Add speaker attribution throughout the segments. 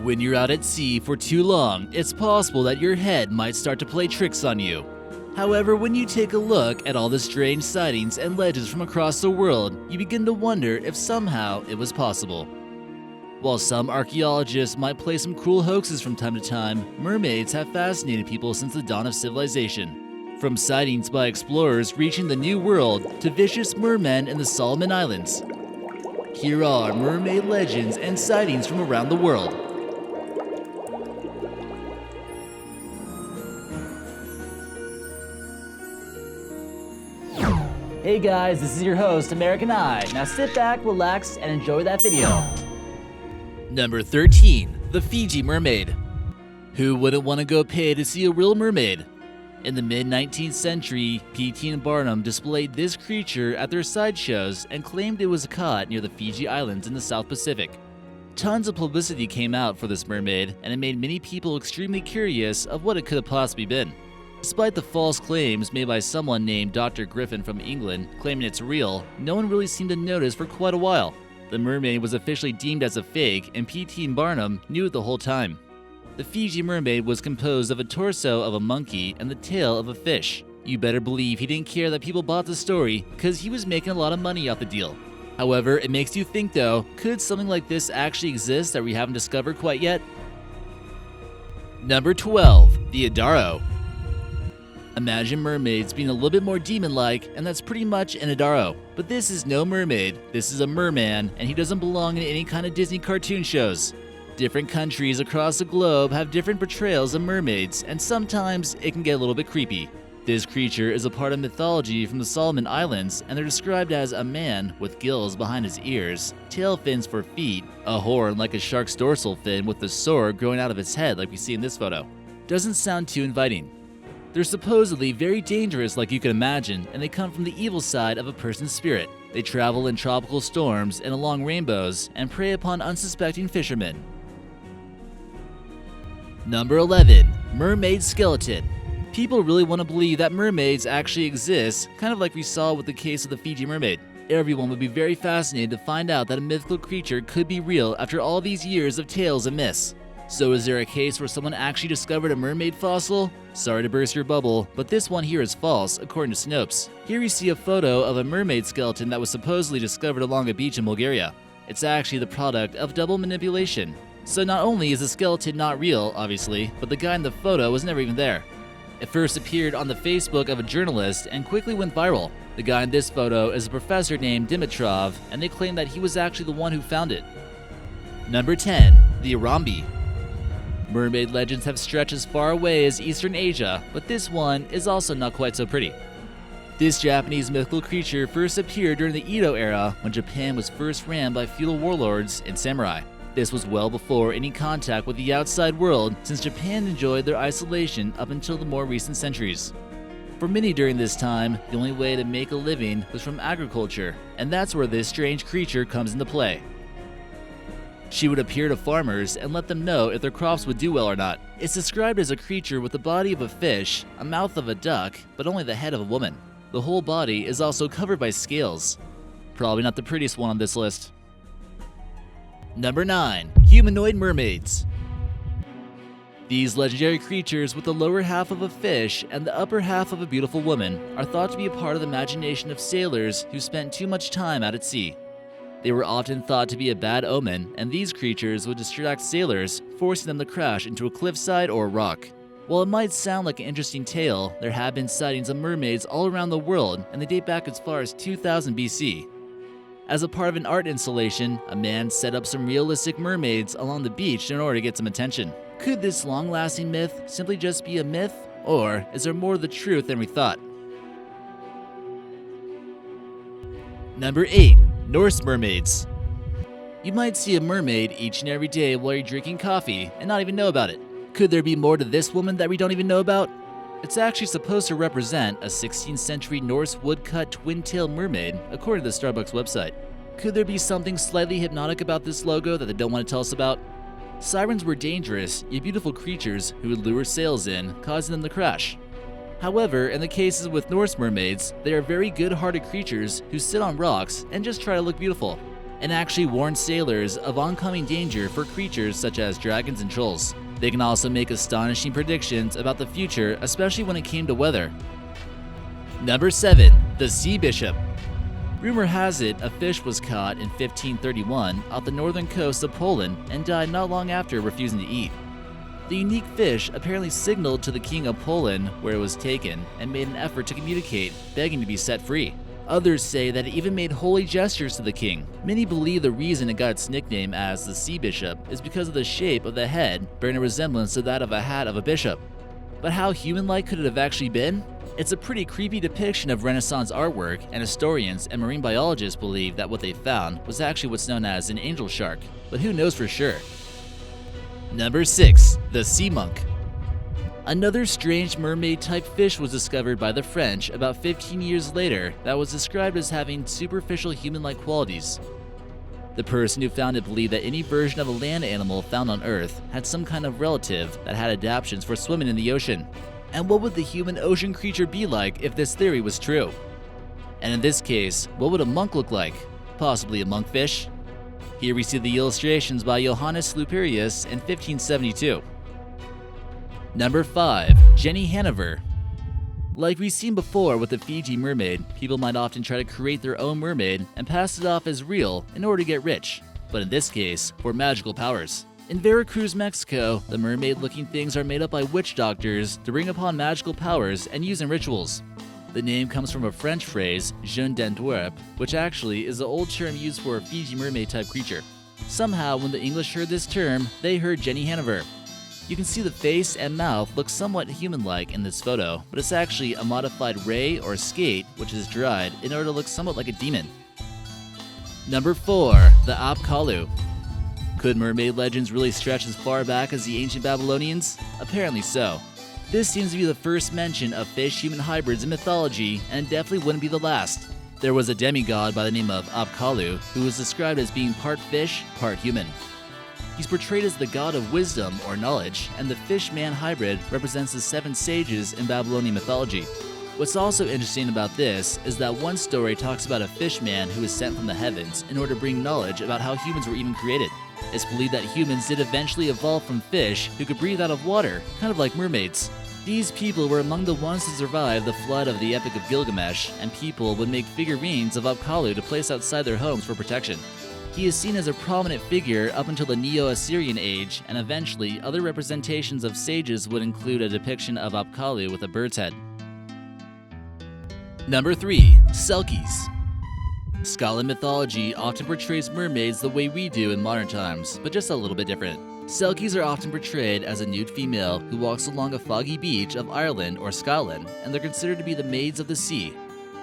Speaker 1: When you're out at sea for too long, it's possible that your head might start to play tricks on you. However, when you take a look at all the strange sightings and legends from across the world, you begin to wonder if somehow it was possible. While some archaeologists might play some cruel hoaxes from time to time, mermaids have fascinated people since the dawn of civilization. From sightings by explorers reaching the New World to vicious mermen in the Solomon Islands. Here are mermaid legends and sightings from around the world. Hey guys, this is your host, American Eye. Now sit back, relax, and enjoy that video. Number 13. The Fiji Mermaid. Who wouldn't want to go pay to see a real mermaid? In the mid-19th century, P.T. and Barnum displayed this creature at their sideshows and claimed it was caught near the Fiji Islands in the South Pacific. Tons of publicity came out for this mermaid, and it made many people extremely curious of what it could have possibly been. Despite the false claims made by someone named Dr. Griffin from England claiming it's real, no one really seemed to notice for quite a while. The mermaid was officially deemed as a fake, and P.T. and Barnum knew it the whole time. The Fiji Mermaid was composed of a torso of a monkey and the tail of a fish. You better believe he didn't care that people bought the story, because he was making a lot of money off the deal. However, it makes you think though, could something like this actually exist that we haven't discovered quite yet? Number 12. The Adaro. Imagine mermaids being a little bit more demon-like, and that's pretty much an Adaro. But this is no mermaid, this is a merman, and he doesn't belong in any kind of Disney cartoon shows. Different countries across the globe have different portrayals of mermaids, and sometimes it can get a little bit creepy. This creature is a part of mythology from the Solomon Islands, and they're described as a man with gills behind his ears, tail fins for feet, a horn like a shark's dorsal fin with a sword growing out of its head like we see in this photo. Doesn't sound too inviting. They're supposedly very dangerous like you can imagine, and they come from the evil side of a person's spirit. They travel in tropical storms and along rainbows and prey upon unsuspecting fishermen. Number 11. Mermaids Skeleton. People really want to believe that mermaids actually exist, kind of like we saw with the case of the Fiji Mermaid. Everyone would be very fascinated to find out that a mythical creature could be real after all these years of tales and myths. So is there a case where someone actually discovered a mermaid fossil? Sorry to burst your bubble, but this one here is false, according to Snopes. Here we see a photo of a mermaid skeleton that was supposedly discovered along a beach in Bulgaria. It's actually the product of double manipulation. So not only is the skeleton not real, obviously, but the guy in the photo was never even there. It first appeared on the Facebook of a journalist and quickly went viral. The guy in this photo is a professor named Dimitrov, and they claim that he was actually the one who found it. Number 10. The Arambi. Mermaid legends have stretched as far away as Eastern Asia, but this one is also not quite so pretty. This Japanese mythical creature first appeared during the Edo era when Japan was first ran by feudal warlords and samurai. This was well before any contact with the outside world, since Japan enjoyed their isolation up until the more recent centuries. For many during this time, the only way to make a living was from agriculture, and that's where this strange creature comes into play. She would appear to farmers and let them know if their crops would do well or not. It's described as a creature with the body of a fish, a mouth of a duck, but only the head of a woman. The whole body is also covered by scales. Probably not the prettiest one on this list. Number 9. Humanoid Mermaids. These legendary creatures with the lower half of a fish and the upper half of a beautiful woman are thought to be a part of the imagination of sailors who spent too much time out at sea. They were often thought to be a bad omen, and these creatures would distract sailors, forcing them to crash into a cliffside or a rock. While it might sound like an interesting tale, there have been sightings of mermaids all around the world, and they date back as far as 2000 BC. As a part of an art installation, a man set up some realistic mermaids along the beach in order to get some attention. Could this long-lasting myth simply just be a myth, or is there more to the truth than we thought? Number 8. Norse Mermaids. You might see a mermaid each and every day while you're drinking coffee and not even know about it. Could there be more to this woman that we don't even know about? It's actually supposed to represent a 16th century Norse woodcut twin-tailed mermaid, according to the Starbucks website. Could there be something slightly hypnotic about this logo that they don't want to tell us about? Sirens were dangerous, yet beautiful creatures who would lure sails in, causing them to crash. However, in the cases with Norse mermaids, they are very good-hearted creatures who sit on rocks and just try to look beautiful. and actually warn sailors of oncoming danger for creatures such as dragons and trolls. They can also make astonishing predictions about the future, especially when it came to weather. Number 7. The Sea Bishop. Rumor has it a fish was caught in 1531 off the northern coast of Poland and died not long after refusing to eat. The unique fish apparently signaled to the king of Poland where it was taken and made an effort to communicate, begging to be set free. Others say that it even made holy gestures to the king. Many believe the reason it got its nickname as the Sea Bishop is because of the shape of the head, bearing a resemblance to that of a hat of a bishop. But how human-like could it have actually been? It's a pretty creepy depiction of Renaissance artwork, and historians and marine biologists believe that what they found was actually what's known as an angel shark, but who knows for sure. Number 6. The Sea Monk. Another strange mermaid-type fish was discovered by the French about 15 years later that was described as having superficial human-like qualities. The person who found it believed that any version of a land animal found on Earth had some kind of relative that had adaptations for swimming in the ocean. And what would the human ocean creature be like if this theory was true? And in this case, what would a monk look like? Possibly a monkfish? Here we see the illustrations by Johannes Luperius in 1572. Number 5. Jenny Hannover. Like we've seen before with the Fiji Mermaid, people might often try to create their own mermaid and pass it off as real in order to get rich, but in this case, for magical powers. In Veracruz, Mexico, the mermaid-looking things are made up by witch doctors to bring upon magical powers and use in rituals. The name comes from a French phrase, jeune d'Antwerp, which actually is the old term used for a Fiji mermaid-type creature. Somehow, when the English heard this term, they heard Jenny Hannover. You can see the face and mouth look somewhat human-like in this photo, but it's actually a modified ray or skate, which is dried in order to look somewhat like a demon. Number 4. The Apkallu. Could mermaid legends really stretch as far back as the ancient Babylonians? Apparently so. This seems to be the first mention of fish-human hybrids in mythology, and definitely wouldn't be the last. There was a demigod by the name of Apkallu, who was described as being part fish, part human. He's portrayed as the god of wisdom or knowledge, and the fish-man hybrid represents the 7 sages in Babylonian mythology. What's also interesting about this is that one story talks about a fishman who was sent from the heavens in order to bring knowledge about how humans were even created. It's believed that humans did eventually evolve from fish who could breathe out of water, kind of like mermaids. These people were among the ones to survive the flood of the Epic of Gilgamesh, and people would make figurines of Apkallu to place outside their homes for protection. He is seen as a prominent figure up until the Neo-Assyrian age, and eventually other representations of sages would include a depiction of Apkallu with a bird's head. Number 3. Selkies. Scotland mythology often portrays mermaids the way we do in modern times, but just a little bit different. Selkies are often portrayed as a nude female who walks along a foggy beach of Ireland or Scotland, and they're considered to be the maids of the sea.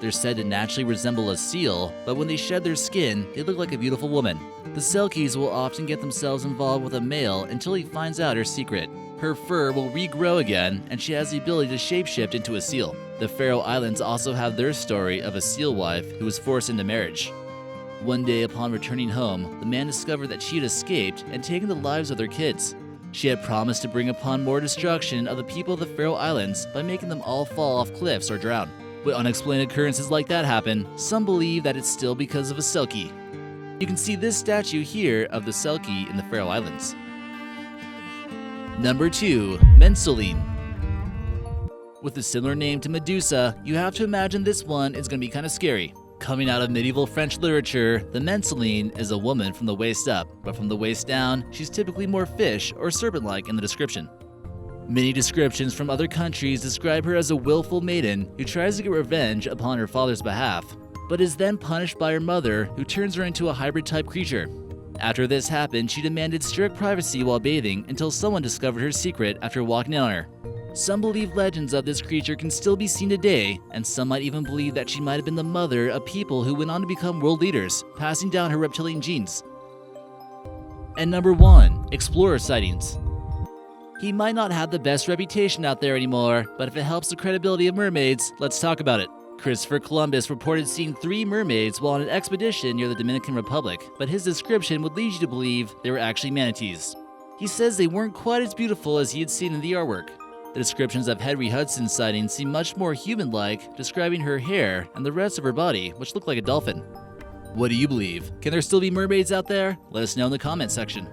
Speaker 1: They're said to naturally resemble a seal, but when they shed their skin, they look like a beautiful woman. The Selkies will often get themselves involved with a male until he finds out her secret. Her fur will regrow again, and she has the ability to shapeshift into a seal. The Faroe Islands also have their story of a seal wife who was forced into marriage. One day upon returning home, the man discovered that she had escaped and taken the lives of their kids. She had promised to bring upon more destruction of the people of the Faroe Islands by making them all fall off cliffs or drown. When unexplained occurrences like that happen, some believe that it's still because of a Selkie. You can see this statue here of the Selkie in the Faroe Islands. Number 2. Mensuline. With a similar name to Medusa, you have to imagine this one is going to be kind of scary. Coming out of medieval French literature, the Mensuline is a woman from the waist up, but from the waist down, she's typically more fish or serpent-like in the description. Many descriptions from other countries describe her as a willful maiden who tries to get revenge upon her father's behalf, but is then punished by her mother, who turns her into a hybrid-type creature. After this happened, she demanded strict privacy while bathing until someone discovered her secret after walking in on her. Some believe legends of this creature can still be seen today, and some might even believe that she might have been the mother of people who went on to become world leaders, passing down her reptilian genes. And number 1. Explorer sightings. He might not have the best reputation out there anymore, but if it helps the credibility of mermaids, let's talk about it. Christopher Columbus reported seeing 3 mermaids while on an expedition near the Dominican Republic, but his description would lead you to believe they were actually manatees. He says they weren't quite as beautiful as he had seen in the artwork. The descriptions of Henry Hudson's sightings seem much more human-like, describing her hair and the rest of her body, which looked like a dolphin. What do you believe? Can there still be mermaids out there? Let us know in the comment section.